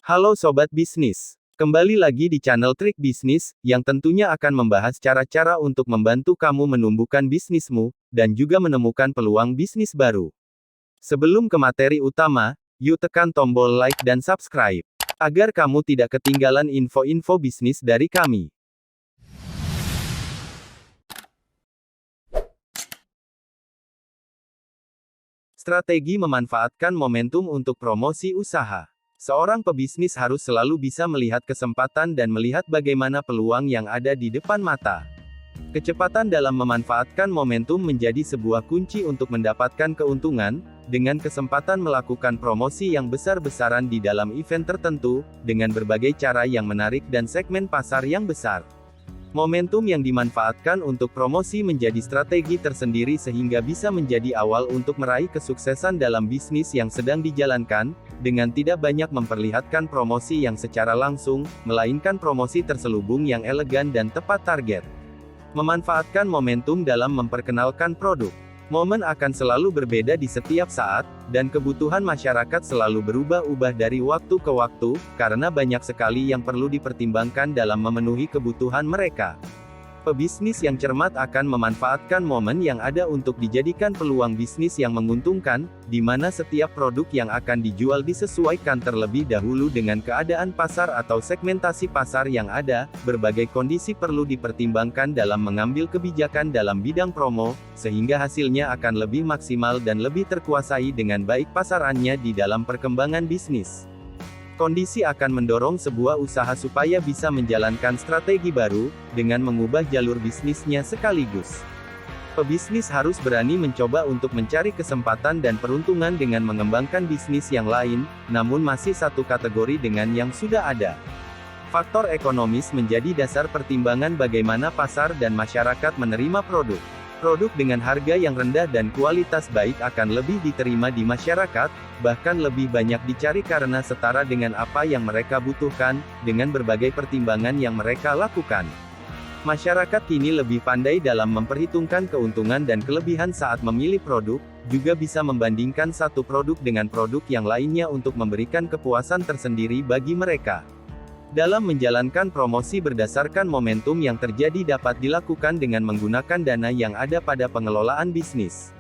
Halo Sobat Bisnis. Kembali lagi di channel Trik Bisnis, yang tentunya akan membahas cara-cara untuk membantu kamu menumbuhkan bisnismu, dan juga menemukan peluang bisnis baru. Sebelum ke materi utama, yuk tekan tombol like dan subscribe, agar kamu tidak ketinggalan info-info bisnis dari kami. Strategi memanfaatkan momentum untuk promosi usaha. Seorang pebisnis harus selalu bisa melihat kesempatan dan melihat bagaimana peluang yang ada di depan mata. Kecepatan dalam memanfaatkan momentum menjadi sebuah kunci untuk mendapatkan keuntungan, dengan kesempatan melakukan promosi yang besar-besaran di dalam event tertentu, dengan berbagai cara yang menarik dan segmen pasar yang besar. Momentum yang dimanfaatkan untuk promosi menjadi strategi tersendiri sehingga bisa menjadi awal untuk meraih kesuksesan dalam bisnis yang sedang dijalankan, dengan tidak banyak memperlihatkan promosi yang secara langsung, melainkan promosi terselubung yang elegan dan tepat target. Memanfaatkan momentum dalam memperkenalkan produk. Momen akan selalu berbeda di setiap saat, dan kebutuhan masyarakat selalu berubah-ubah dari waktu ke waktu, karena banyak sekali yang perlu dipertimbangkan dalam memenuhi kebutuhan mereka. Pebisnis yang cermat akan memanfaatkan momen yang ada untuk dijadikan peluang bisnis yang menguntungkan, di mana setiap produk yang akan dijual disesuaikan terlebih dahulu dengan keadaan pasar atau segmentasi pasar yang ada. Berbagai kondisi perlu dipertimbangkan dalam mengambil kebijakan dalam bidang promo, sehingga hasilnya akan lebih maksimal dan lebih terkuasai dengan baik pasarannya di dalam perkembangan bisnis. Kondisi akan mendorong sebuah usaha supaya bisa menjalankan strategi baru, dengan mengubah jalur bisnisnya sekaligus. Pebisnis harus berani mencoba untuk mencari kesempatan dan peruntungan dengan mengembangkan bisnis yang lain, namun masih satu kategori dengan yang sudah ada. Faktor ekonomis menjadi dasar pertimbangan bagaimana pasar dan masyarakat menerima produk. Produk dengan harga yang rendah dan kualitas baik akan lebih diterima di masyarakat, bahkan lebih banyak dicari karena setara dengan apa yang mereka butuhkan, dengan berbagai pertimbangan yang mereka lakukan. Masyarakat kini lebih pandai dalam memperhitungkan keuntungan dan kelebihan saat memilih produk, juga bisa membandingkan satu produk dengan produk yang lainnya untuk memberikan kepuasan tersendiri bagi mereka. Dalam menjalankan promosi berdasarkan momentum yang terjadi dapat dilakukan dengan menggunakan dana yang ada pada pengelolaan bisnis.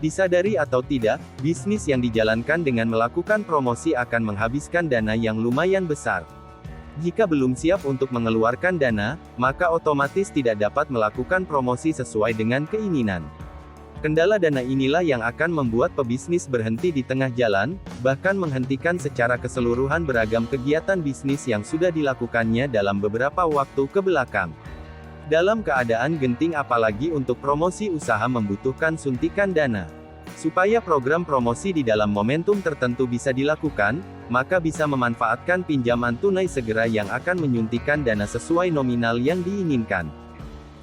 Disadari atau tidak, bisnis yang dijalankan dengan melakukan promosi akan menghabiskan dana yang lumayan besar. Jika belum siap untuk mengeluarkan dana, maka otomatis tidak dapat melakukan promosi sesuai dengan keinginan. Kendala dana inilah yang akan membuat pebisnis berhenti di tengah jalan, bahkan menghentikan secara keseluruhan beragam kegiatan bisnis yang sudah dilakukannya dalam beberapa waktu ke belakang. Dalam keadaan genting apalagi untuk promosi usaha membutuhkan suntikan dana. Supaya program promosi di dalam momentum tertentu bisa dilakukan, maka bisa memanfaatkan pinjaman tunai segera yang akan menyuntikkan dana sesuai nominal yang diinginkan.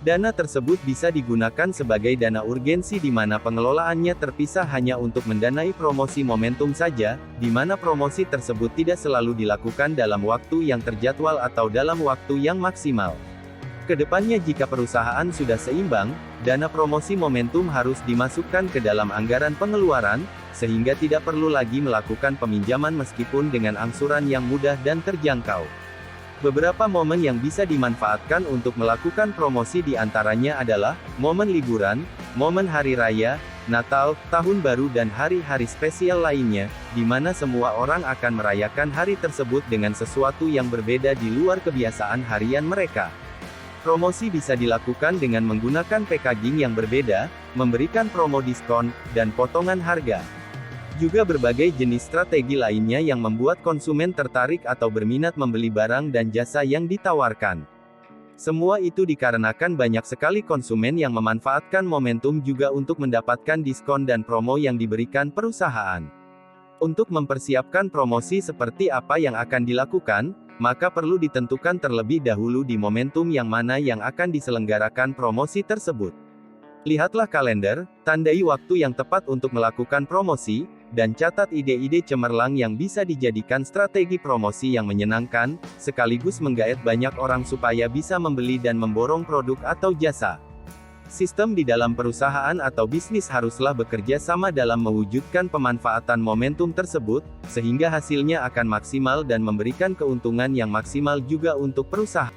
Dana tersebut bisa digunakan sebagai dana urgensi di mana pengelolaannya terpisah hanya untuk mendanai promosi momentum saja, di mana promosi tersebut tidak selalu dilakukan dalam waktu yang terjadwal atau dalam waktu yang maksimal. Kedepannya jika perusahaan sudah seimbang, dana promosi momentum harus dimasukkan ke dalam anggaran pengeluaran, sehingga tidak perlu lagi melakukan peminjaman meskipun dengan angsuran yang mudah dan terjangkau. Beberapa momen yang bisa dimanfaatkan untuk melakukan promosi diantaranya adalah, momen liburan, momen hari raya, Natal, Tahun Baru dan hari-hari spesial lainnya, di mana semua orang akan merayakan hari tersebut dengan sesuatu yang berbeda di luar kebiasaan harian mereka. Promosi bisa dilakukan dengan menggunakan packaging yang berbeda, memberikan promo diskon, dan potongan harga. Juga berbagai jenis strategi lainnya yang membuat konsumen tertarik atau berminat membeli barang dan jasa yang ditawarkan. Semua itu dikarenakan banyak sekali konsumen yang memanfaatkan momentum juga untuk mendapatkan diskon dan promo yang diberikan perusahaan. Untuk mempersiapkan promosi seperti apa yang akan dilakukan, maka perlu ditentukan terlebih dahulu di momentum yang mana yang akan diselenggarakan promosi tersebut. Lihatlah kalender, tandai waktu yang tepat untuk melakukan promosi, dan catat ide-ide cemerlang yang bisa dijadikan strategi promosi yang menyenangkan, sekaligus menggaet banyak orang supaya bisa membeli dan memborong produk atau jasa. Sistem di dalam perusahaan atau bisnis haruslah bekerja sama dalam mewujudkan pemanfaatan momentum tersebut, sehingga hasilnya akan maksimal dan memberikan keuntungan yang maksimal juga untuk perusahaan.